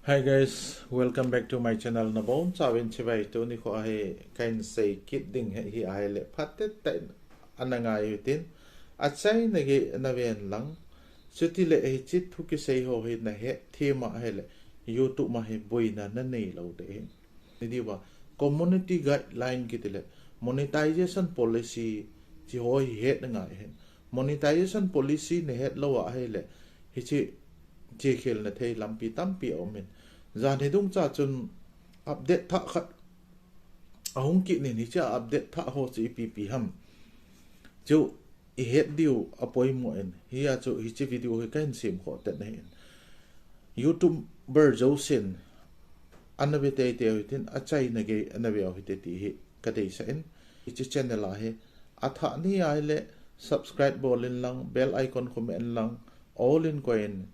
Hi guys, welcome back to my channel na bon chawin chibai to ni ko ai kain sei kit ding hi ai le phatte tai ananga yutin achai na ge na ven lang chuti le hi chit thu ki sei ho hi na he thema he le youtube ma he boina na nei lo de ni di ba community guideline ki le monetization policy chi ho hi he na he monetization policy ne he lo a he le hi chi chỉ khi là thấy làm pi tam pi ở mình giờ thì đúng cha chun update thắc khát ông kỹ này thì cha update thắc hồ chỉ pi ham chú i hết điều apoi moen hi a chú hi chi video hi kan sim kho tên này youtuber josin anabete te tin achai na ge anabe ho te ti hi ka dei sen hi chi channel la he atha ni ai le subscribe bolin lang bell icon comment lang all in coin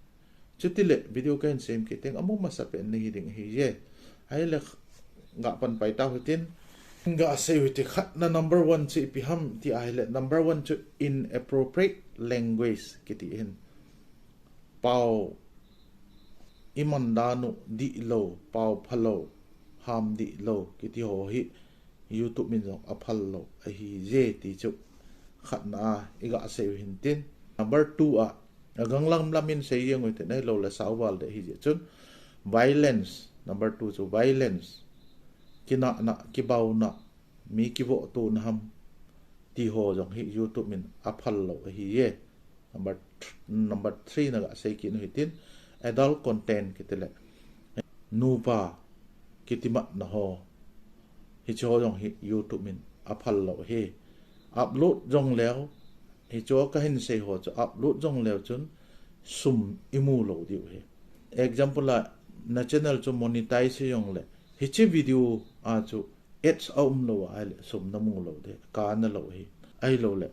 chuti le video kan sem ki teng amu masapen ni ding hi ye ai le nga pan pai ta hutin nga se witi khat na number 1 chi pi ham ti ai le number 1 to inappropriate language ki ti in pau imandanu di lo pau phalo ham di lo ki ti ho hi youtube min jong aphal lo a hi je ti chu khat na iga se hin tin number 2 a Ganglen lamin say yung ito na lo la sawal de hi chun violence number 2 so violence kina na kibaw na mi kibo tu na ham ti ho jong hi youtube min aphal lo hi ye number 3 na ga say kin hitin adult content kitile nupa kitima na ho hi cho jong hi youtube min aphal lo hi upload jong leo hi cho ka hin sei ho cho upload jong leo chun sum imu lo diu he example la na channel cho monetize yong le hi chi video a chu ads lo ai le sum na mu lo de ka na lo hi ai lo le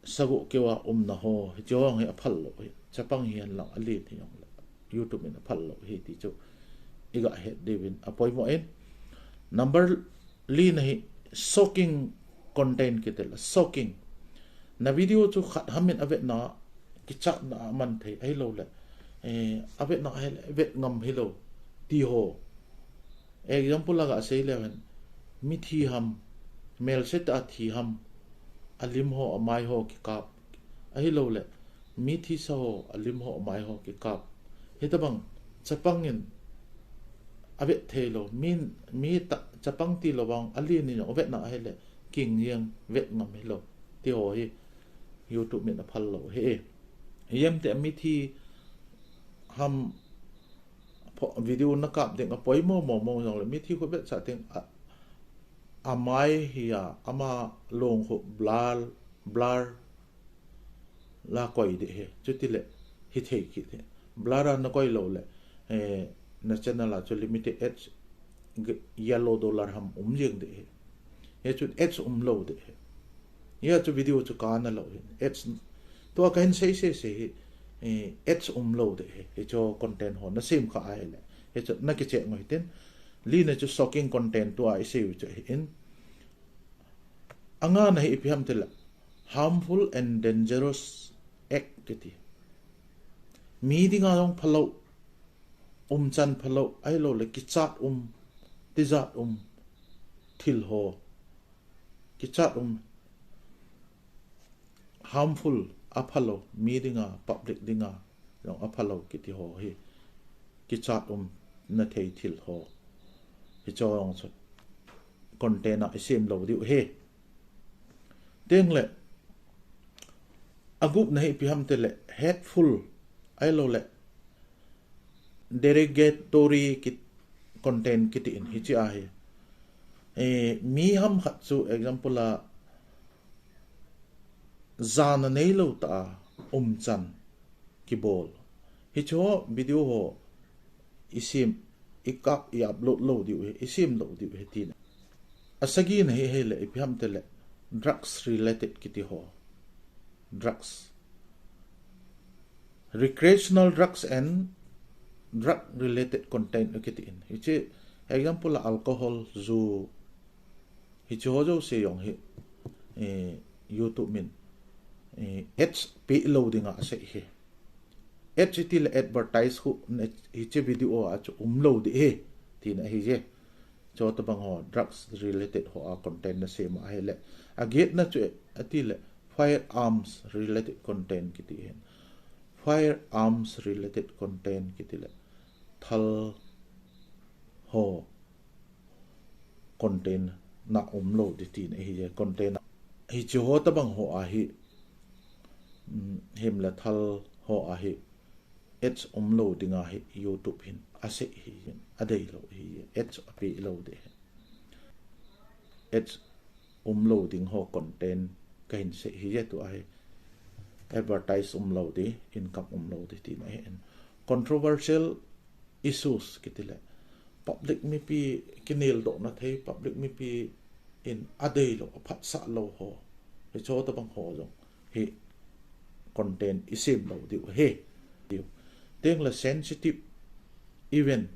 sago kewa na ho hi cho nge aphal lo hi chapang hian lang ali thi yong le youtube in aphal lo hi ti chu iga he devin apoi mo en number li na hi shocking content kitel shocking na video chu khat hamin ave na ki chat na man thei ai lo le ave na ai vet ngam hilo ti ho example laga sei le mi thi ham mel set a thi ham alim ho amai ho ki kap ai lo le mi thi so alim ho amai ho ki kap hetabang chapangin ave thelo min mi ta chapang ti lo bang ali ni no vet na ai le king yang vet ngam hilo ti ho hi youtube min aphal lo he yem te mi thi ham video na kap ding a poi mo jong le mi thi ko bet sa ting amai hiya ama long ho blur la koi de he chuti le hi thei ki the blur na koi lo le na channel la chu limited ads yellow dollar ham jing de he chu ads lo de he ya chu video chu ka na lo ads to ka hin sei ads lo de he cho content ho na sim kha ai le he chu na ki che ngoi ten li na chu shocking content to ai sei chu in anga na hi phiam tel harmful and dangerous act mi dinga long phalo chan phalo ai lo le ki chat tizat thil ho ki chat harmful aphalo mi dinga public dinga long aphalo kiti ho hi ki chat na thei thil ho hi chong so content a sim lo diu he teng le agup nahi piham te le hateful ai lo le derogatory kit content kiti in hi chi a he mi ham khat chu example la zana nei lo ta chan ki bol hi cho video ho isim ikap I upload lo diu he isim lo diu he tin asagi nahi he le ipiham te le drugs related kiti ho drugs recreational drugs and drug related content kiti in hi chi example alcohol zu hi cho jo se yong hi youtube min ads pi loading a se hi HT le advertise hu hi che video a chu lo di he ti na hi je cho ta bang ho drugs related ho a content na same a hele a get na chu ati le firearms related content kiti hen firearms related content kiti le thal ho content na lo di ti na hi je content hi chu ho ta bang ho a hi him le thal ho a hi it's lo dinga hi YouTube hin ase hi adei lo hi it's api lo de it's lo ding ho content kain se hi je tu ai advertise lo di income lo di ti na hen controversial issues kitile public mi pi kinil do na thei public mi pi in adei lo phat sa lo ho he cho ta bang ho jong hi content isim lo di he tiếng là sensitive event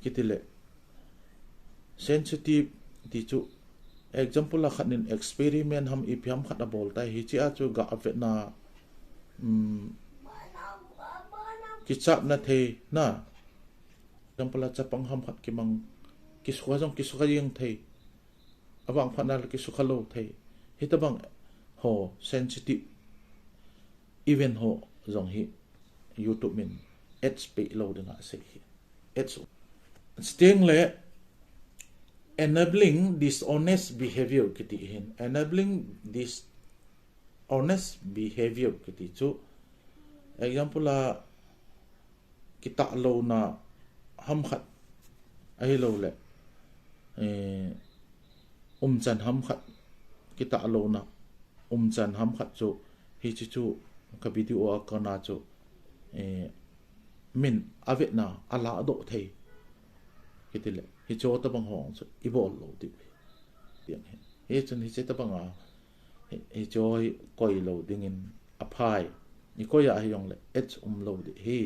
cái tỷ lệ sensitive thì chú example là khát nên experiment ham ipiam khát abol tai hi chi a chú ga vet na kichap na the na example là chapang ham khát kimang kisukha yang the abang khát na kisukha lo the hi ta bang ho sensitive event ho zong hi YouTube min ads pe lo dinga se hi ads sting le enabling dishonest behavior kiti hin enabling dishonest behavior kiti chu example la kita lo na ham khat ai lo le chan ham khat kita lo na chan ham khat chu hi chu ka video ka na chu min avet na ala do thei kitile hi cho ta bang hong chu i bol lo ti piang he chun hi che ta bang a hi cho koi lo ding in aphai ni ko ya hi yong le h lo di hi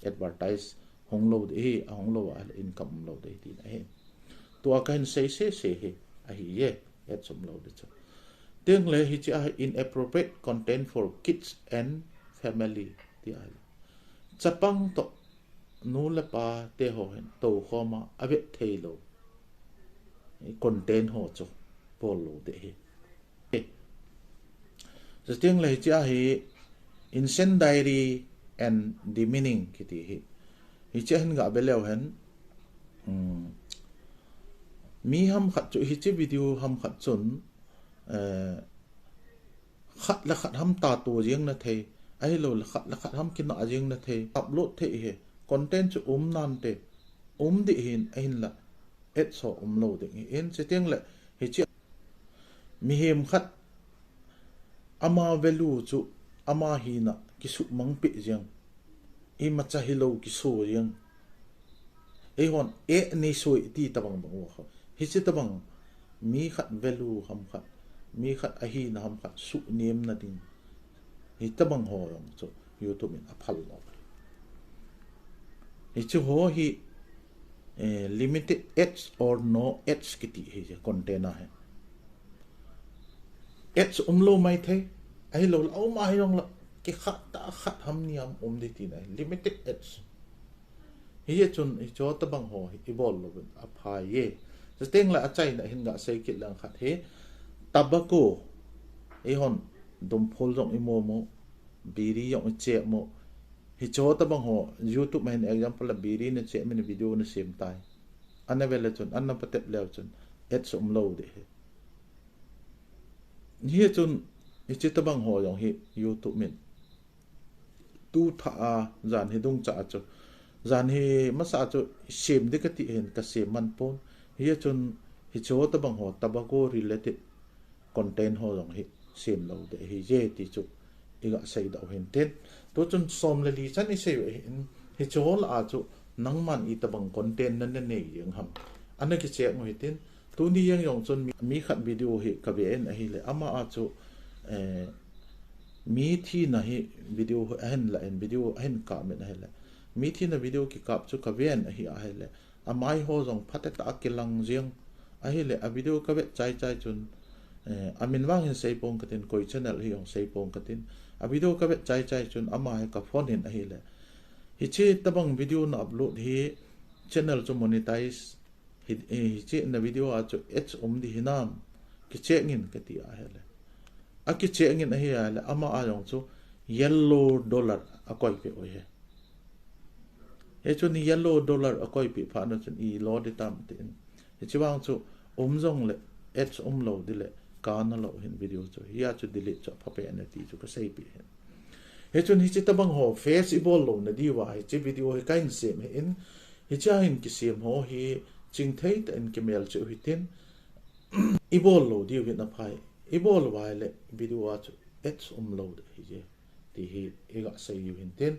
advertise hong lo di hi hong lo a income lo di ti na he to a kan se he a hi ye h lo di chu tiếng lệ hi chỉ inappropriate content for kids and family ti ai chapang to nu la pa te ho hen to khoma ave thailo content ho cho polo de he so tiếng lệ chỉ incendiary and demeaning kiti hi chỉ hen ga beleo hen mi ham khat chu hi chi video ham khat chun khát là khát ham ta tu riêng na thầy ai lo là khát ham kinh nọ riêng na thầy upload thầy he content cho nan te đi hin ai là et so lo de in se tiếng lại he chi mi hem khát ama value chu ama hi na kisu mang pe riêng i ma cha hi lo kisu riêng ai hon ni soi ti tabang bang wa hi chi tabang mi khát value ham khát mi khát ahi na ham khát su niệm na ding hi tabang ho yong cho YouTube in aphal lo hi chu ho hi limited ads or no ads kiti hi content na hai ads lo mai thai ai lo ma hi yong la ki khát ham niam di ti na limited ads hi chun hi cho tabang ho hi bol lo aphai ye steng la achai na hin ga sei kit lang khat he tobacco hon dum phol jong imo biri yong che mo hi cho ta bang ho YouTube main example la biri na che men video na same tai anna vela chun anna patep lew chun et lo de hi chun hi che ta bang ho yong hi YouTube men tu tha zan hi dung cha chu zan hi masa chu same de ka ti hen ka same man pon hi chun hi cho ta bang ho tobacco related content ho rong hi sim lo de hi je ti chu iga sei da hen ten to chun som le li chan i sei hi cho la chu nang man i tabang content nan ne yang ham ana ki che mo hi ten tu ni yang yong chun mi khat video hi ka ve en hi le ama a chu mi thi na hi video hen la en video hen ka me na he le mi thi na video ki kap chu ka ve en hi a he le amai ho jong phate ta kilang jiang a hi le a video ka ve chai chun amin wang hin sei pong katin koi channel hi yong sei pong katin a video ka bet chai chai chun ama he ka phone hin a hi le hi chi tabang video na upload hi channel cho monetize hi chi na video a cho h di hinam ki che ngin ka ti a hele a ki che ngin a hi a le ama a yong chu yellow dollar a koi pe o he he chu ni yellow dollar a koi pe pha na chun I lo de tam tin hi chi wang chu zong le h lo di le ka na lo hin video chu hi a chu delete cho pha pe na ti chu ka sei pi hen he chun hi chi tabang ho face ibol lo na di wa hi chi video hi kain sem he in hi cha hin ki sem ho hi ching thei ta in ki mel chu hi tin ibol lo di wi na phai ibol wa le video a chu h lo hi je ti hi ega sei yu hin tin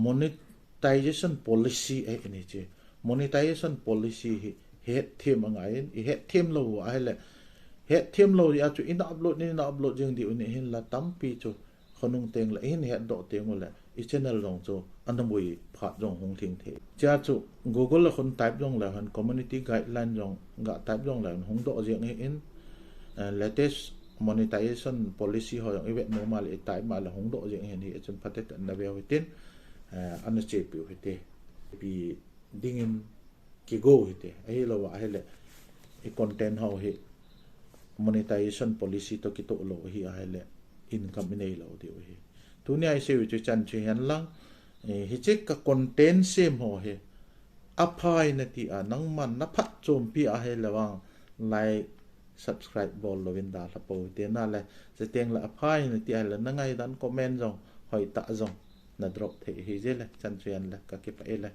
monetization policy ai ni che monetization policy hi head theme angai in head theme lo wa le head theme lo ya chu in upload jeng di uni hin la tampi chu khonung teng la in head do teng la I channel long chu anamui phat jong hong thing the cha chu google la khon type jong la han community guideline jong ga type jong la hong do jeng in latest monetization policy ho yong event normal e type ma la hong do jeng hen hi chun phatet na be hitin an che pi hite pi dingin ki go hite ai lo wa hele e content ho hi monetization policy to ki to lo hi a hele income nei lo di hi tu ne ai se wi chu chan chi han lang hi che ka content sem ho he aphai na ti a nang man na phat chom pi a he lawang like subscribe bol lo win da la po te na le se teng la aphai na ti a la na ngai dan comment jong hoi ta jong na drop the hi je le chan chen la ka ke pa ele